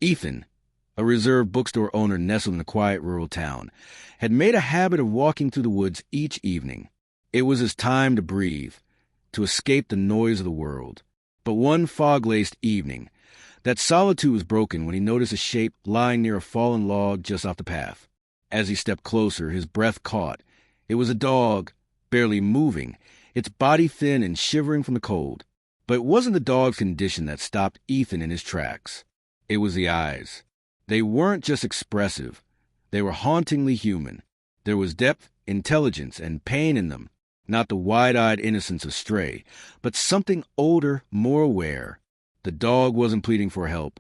Ethan, a reserved bookstore owner nestled in a quiet rural town, had made a habit of walking through the woods each evening. It was his time to breathe, to escape the noise of the world. But one fog-laced evening, that solitude was broken when he noticed a shape lying near a fallen log just off the path. As he stepped closer, his breath caught. It was a dog, barely moving, its body thin and shivering from the cold. But it wasn't the dog's condition that stopped Ethan in his tracks. It was the eyes. They weren't just expressive. They were hauntingly human. There was depth, intelligence, and pain in them. Not the wide-eyed innocence of Stray, but something older, more aware. The dog wasn't pleading for help.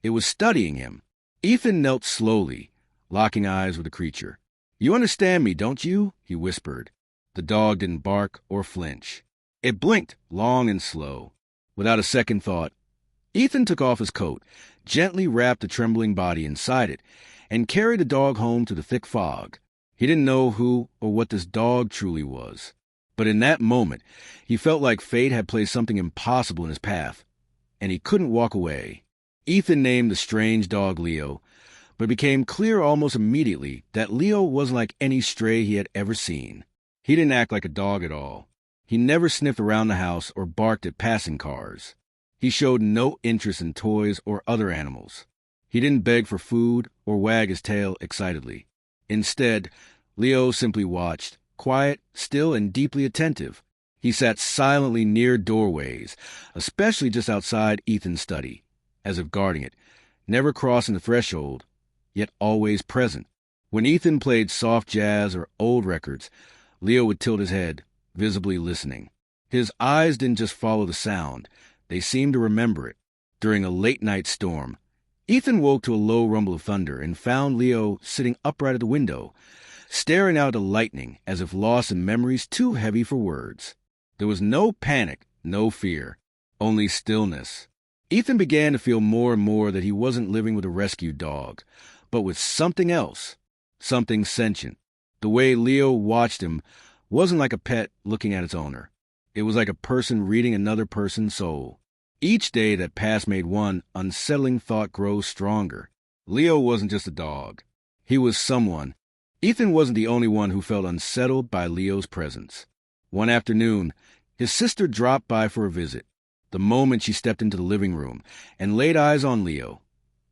It was studying him. Ethan knelt slowly, locking eyes with the creature. "You understand me, don't you?" he whispered. The dog didn't bark or flinch. It blinked, long and slow. Without a second thought, Ethan took off his coat, gently wrapped the trembling body inside it, and carried the dog home to the thick fog. He didn't know who or what this dog truly was. But in that moment, he felt like fate had placed something impossible in his path, and he couldn't walk away. Ethan named the strange dog Leo, but it became clear almost immediately that Leo wasn't like any stray he had ever seen. He didn't act like a dog at all. He never sniffed around the house or barked at passing cars. He showed no interest in toys or other animals. He didn't beg for food or wag his tail excitedly. Instead, Leo simply watched, quiet, still, and deeply attentive. He sat silently near doorways, especially just outside Ethan's study, as if guarding it, never crossing the threshold, yet always present. When Ethan played soft jazz or old records, Leo would tilt his head, visibly listening. His eyes didn't just follow the sound, they seemed to remember it. During a late-night storm, Ethan woke to a low rumble of thunder and found Leo sitting upright at the window, staring out at the lightning as if lost in memories too heavy for words. There was no panic, no fear, only stillness. Ethan began to feel more and more that he wasn't living with a rescued dog, but with something else, something sentient. The way Leo watched him wasn't like a pet looking at its owner. It was like a person reading another person's soul. Each day that passed made one unsettling thought grow stronger. Leo wasn't just a dog. He was someone. Ethan wasn't the only one who felt unsettled by Leo's presence. One afternoon, his sister dropped by for a visit. The moment she stepped into the living room and laid eyes on Leo,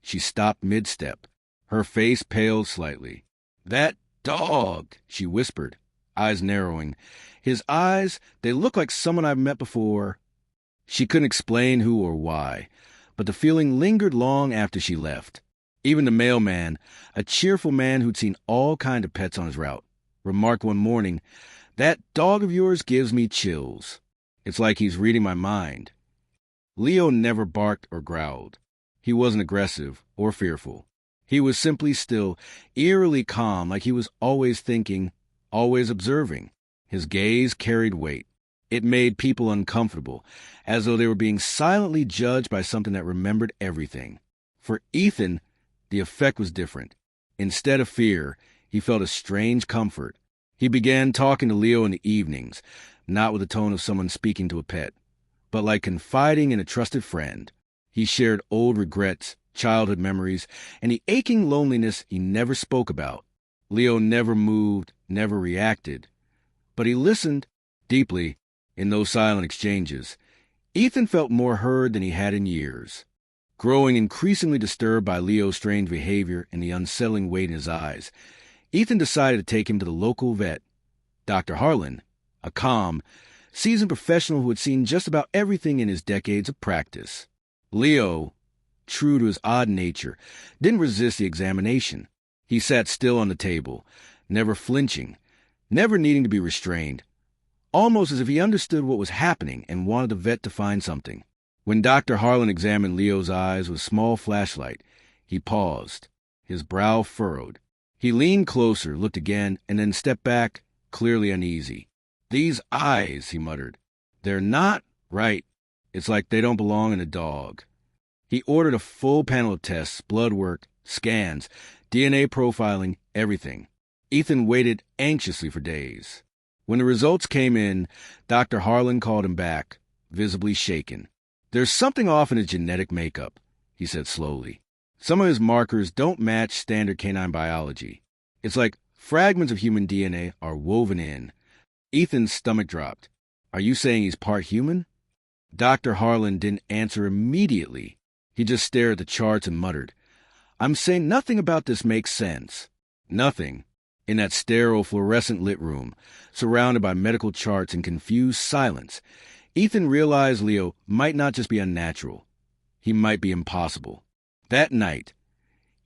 she stopped mid-step. Her face paled slightly. "That dog," she whispered, eyes narrowing. "His eyes, they look like someone I've met before." She couldn't explain who or why, but the feeling lingered long after she left. Even the mailman, a cheerful man who'd seen all kinds of pets on his route, remarked one morning, "That dog of yours gives me chills. It's like he's reading my mind." Leo never barked or growled. He wasn't aggressive or fearful. He was simply still, eerily calm, like he was always thinking, always observing. His gaze carried weight. It made people uncomfortable, as though they were being silently judged by something that remembered everything. For Ethan, the effect was different. Instead of fear, he felt a strange comfort. He began talking to Leo in the evenings, not with the tone of someone speaking to a pet, but like confiding in a trusted friend. He shared old regrets, childhood memories, and the aching loneliness he never spoke about. Leo never moved, never reacted, but he listened deeply in those silent exchanges. Ethan felt more heard than he had in years. Growing increasingly disturbed by Leo's strange behavior and the unsettling weight in his eyes, Ethan decided to take him to the local vet, Dr. Harlan, a calm, seasoned professional who had seen just about everything in his decades of practice. Leo, true to his odd nature, didn't resist the examination. He sat still on the table, never flinching, never needing to be restrained, almost as if he understood what was happening and wanted the vet to find something. When Dr. Harlan examined Leo's eyes with a small flashlight, he paused, his brow furrowed. He leaned closer, looked again, and then stepped back, clearly uneasy. "These eyes," he muttered, "they're not right. It's like they don't belong in a dog." He ordered a full panel of tests, blood work, scans, DNA profiling, everything. Ethan waited anxiously for days. When the results came in, Dr. Harlan called him back, visibly shaken. "There's something off in his genetic makeup," he said slowly. Some of his markers don't match standard canine biology. It's like fragments of human DNA are woven in. Ethan's stomach dropped. Are you saying he's part human? Dr. Harlan didn't answer immediately. He just stared at the charts and muttered, I'm saying nothing about this makes sense. Nothing. In that sterile, fluorescent-lit room, surrounded by medical charts and confused silence, Ethan realized Leo might not just be unnatural. He might be impossible. That night,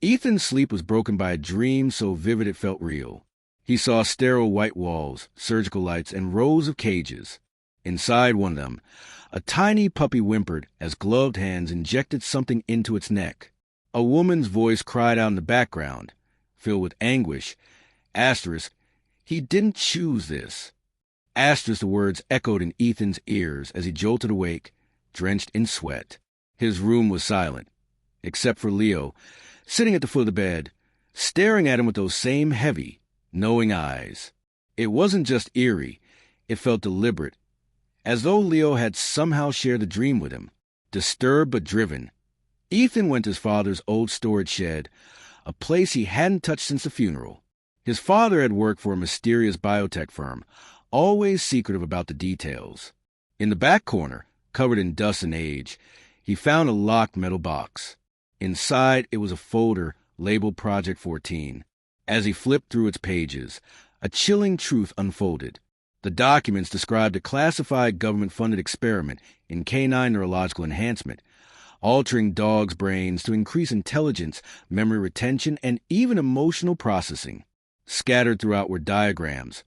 Ethan's sleep was broken by a dream so vivid it felt real. He saw sterile white walls, surgical lights, and rows of cages. Inside one of them, a tiny puppy whimpered as gloved hands injected something into its neck. A woman's voice cried out in the background, filled with anguish. Asterisk, he didn't choose this. Asterisk, the words echoed in Ethan's ears as he jolted awake, drenched in sweat. His room was silent, except for Leo, sitting at the foot of the bed, staring at him with those same heavy, knowing eyes. It wasn't just eerie, it felt deliberate, as though Leo had somehow shared the dream with him. Disturbed but driven, Ethan went to his father's old storage shed, a place he hadn't touched since the funeral. His father had worked for a mysterious biotech firm, always secretive about the details. In the back corner, covered in dust and age, he found a locked metal box. Inside, it was a folder labeled Project 14. As he flipped through its pages, a chilling truth unfolded. The documents described a classified government-funded experiment in canine neurological enhancement, altering dogs' brains to increase intelligence, memory retention, and even emotional processing. Scattered throughout were diagrams,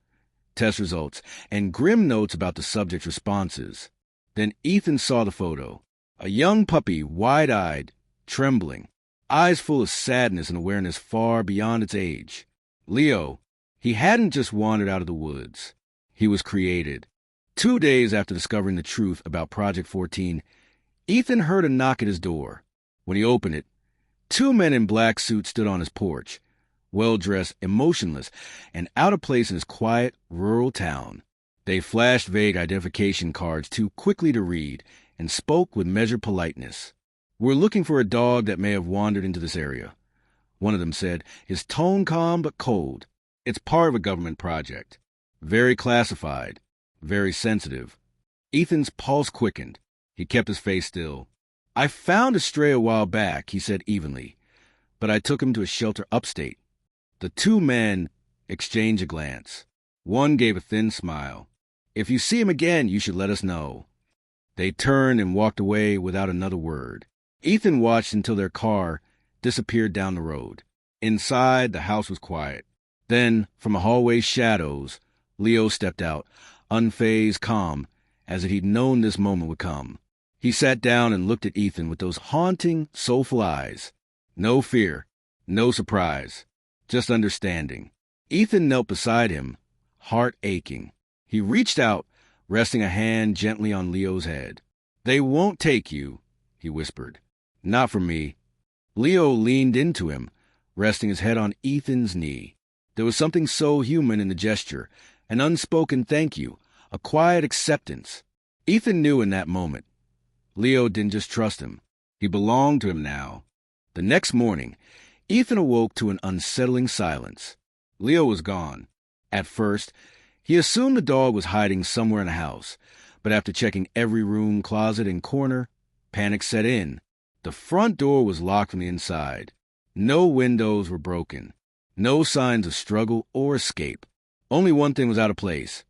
test results, and grim notes about the subject's responses. Then Ethan saw the photo. A young puppy, wide-eyed, trembling, eyes full of sadness and awareness far beyond its age. Leo, he hadn't just wandered out of the woods. He was created. 2 days after discovering the truth about Project 14, Ethan heard a knock at his door. When he opened it, 2 men in black suits stood on his porch, well-dressed, emotionless, and out of place in his quiet, rural town. They flashed vague identification cards too quickly to read and spoke with measured politeness. We're looking for a dog that may have wandered into this area, one of them said, his tone calm but cold. It's part of a government project. Very classified, very sensitive. Ethan's pulse quickened. He kept his face still. I found a stray a while back, he said evenly, but I took him to a shelter upstate. The 2 men exchanged a glance. One gave a thin smile. If you see him again, you should let us know. They turned and walked away without another word. Ethan watched until their car disappeared down the road. Inside, the house was quiet. Then, from a hallway's shadows, Leo stepped out, unfazed, calm, as if he'd known this moment would come. He sat down and looked at Ethan with those haunting, soulful eyes. No fear, no surprise, just understanding. Ethan knelt beside him, heart aching. He reached out, resting a hand gently on Leo's head. They won't take you, he whispered. Not for me. Leo leaned into him, resting his head on Ethan's knee. There was something so human in the gesture, an unspoken thank you, a quiet acceptance. Ethan knew in that moment. Leo didn't just trust him. He belonged to him now. The next morning, Ethan awoke to an unsettling silence. Leo was gone. At first, he assumed the dog was hiding somewhere in the house, but after checking every room, closet, and corner, panic set in. The front door was locked from the inside. No windows were broken. No signs of struggle or escape. Only one thing was out of place.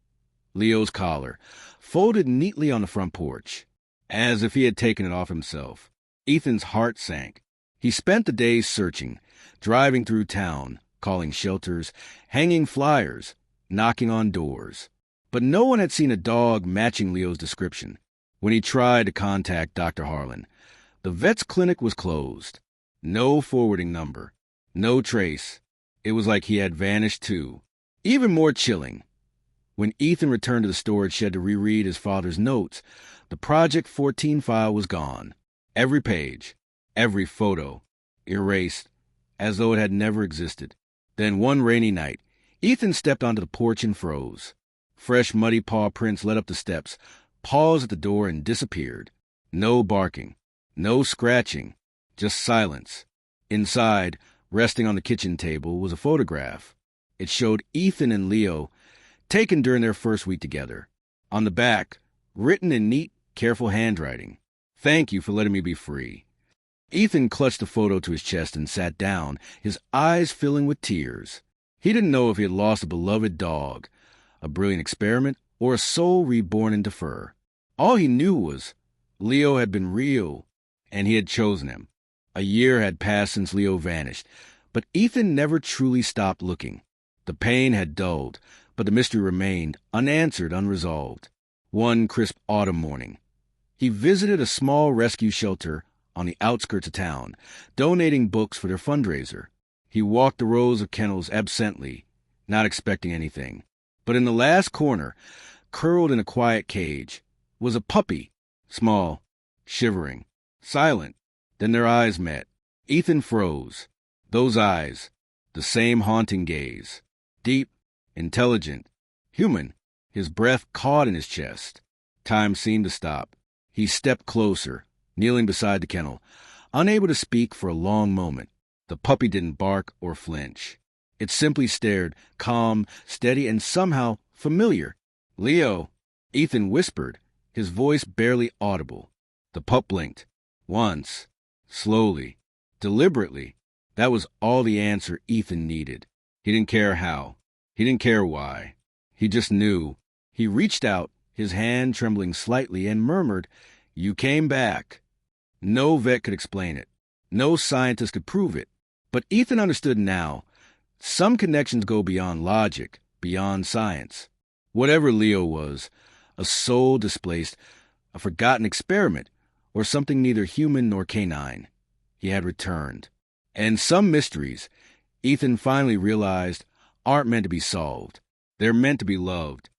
Leo's collar, folded neatly on the front porch, as if he had taken it off himself. Ethan's heart sank. He spent the day searching, driving through town, calling shelters, hanging flyers, knocking on doors. But no one had seen a dog matching Leo's description. When he tried to contact Dr. Harlan, the vet's clinic was closed. No forwarding number. No trace. It was like he had vanished too. Even more chilling, when Ethan returned to the storage shed to reread his father's notes, the Project 14 file was gone. Every page, every photo, erased, as though it had never existed. Then one rainy night, Ethan stepped onto the porch and froze. Fresh muddy paw prints led up the steps, paused at the door and disappeared. No barking, no scratching, just silence. Inside, resting on the kitchen table, was a photograph. It showed Ethan and Leo, taken during their first week together. On the back, written in neat, careful handwriting, "Thank you for letting me be free." Ethan clutched the photo to his chest and sat down, his eyes filling with tears. He didn't know if he had lost a beloved dog, a brilliant experiment, or a soul reborn into fur. All he knew was Leo had been real, and he had chosen him. A year had passed since Leo vanished, but Ethan never truly stopped looking. The pain had dulled, but the mystery remained, unanswered, unresolved. One crisp autumn morning, he visited a small rescue shelter on the outskirts of town, donating books for their fundraiser. He walked the rows of kennels absently, not expecting anything. But in the last corner, curled in a quiet cage, was a puppy, small, shivering, silent. Then their eyes met. Ethan froze. Those eyes, the same haunting gaze. Deep, intelligent, human. His breath caught in his chest. Time seemed to stop. He stepped closer, kneeling beside the kennel, unable to speak for a long moment. The puppy didn't bark or flinch. It simply stared, calm, steady, and somehow familiar. "Leo," Ethan whispered, his voice barely audible. The pup blinked. Once. Slowly. Deliberately. That was all the answer Ethan needed. He didn't care how. He didn't care why. He just knew. He reached out, his hand trembling slightly, and murmured, "You came back." No vet could explain it. No scientist could prove it. But Ethan understood now. Some connections go beyond logic, beyond science. Whatever Leo was, a soul displaced, a forgotten experiment, or something neither human nor canine, he had returned. And some mysteries, Ethan finally realized, aren't meant to be solved. They're meant to be loved.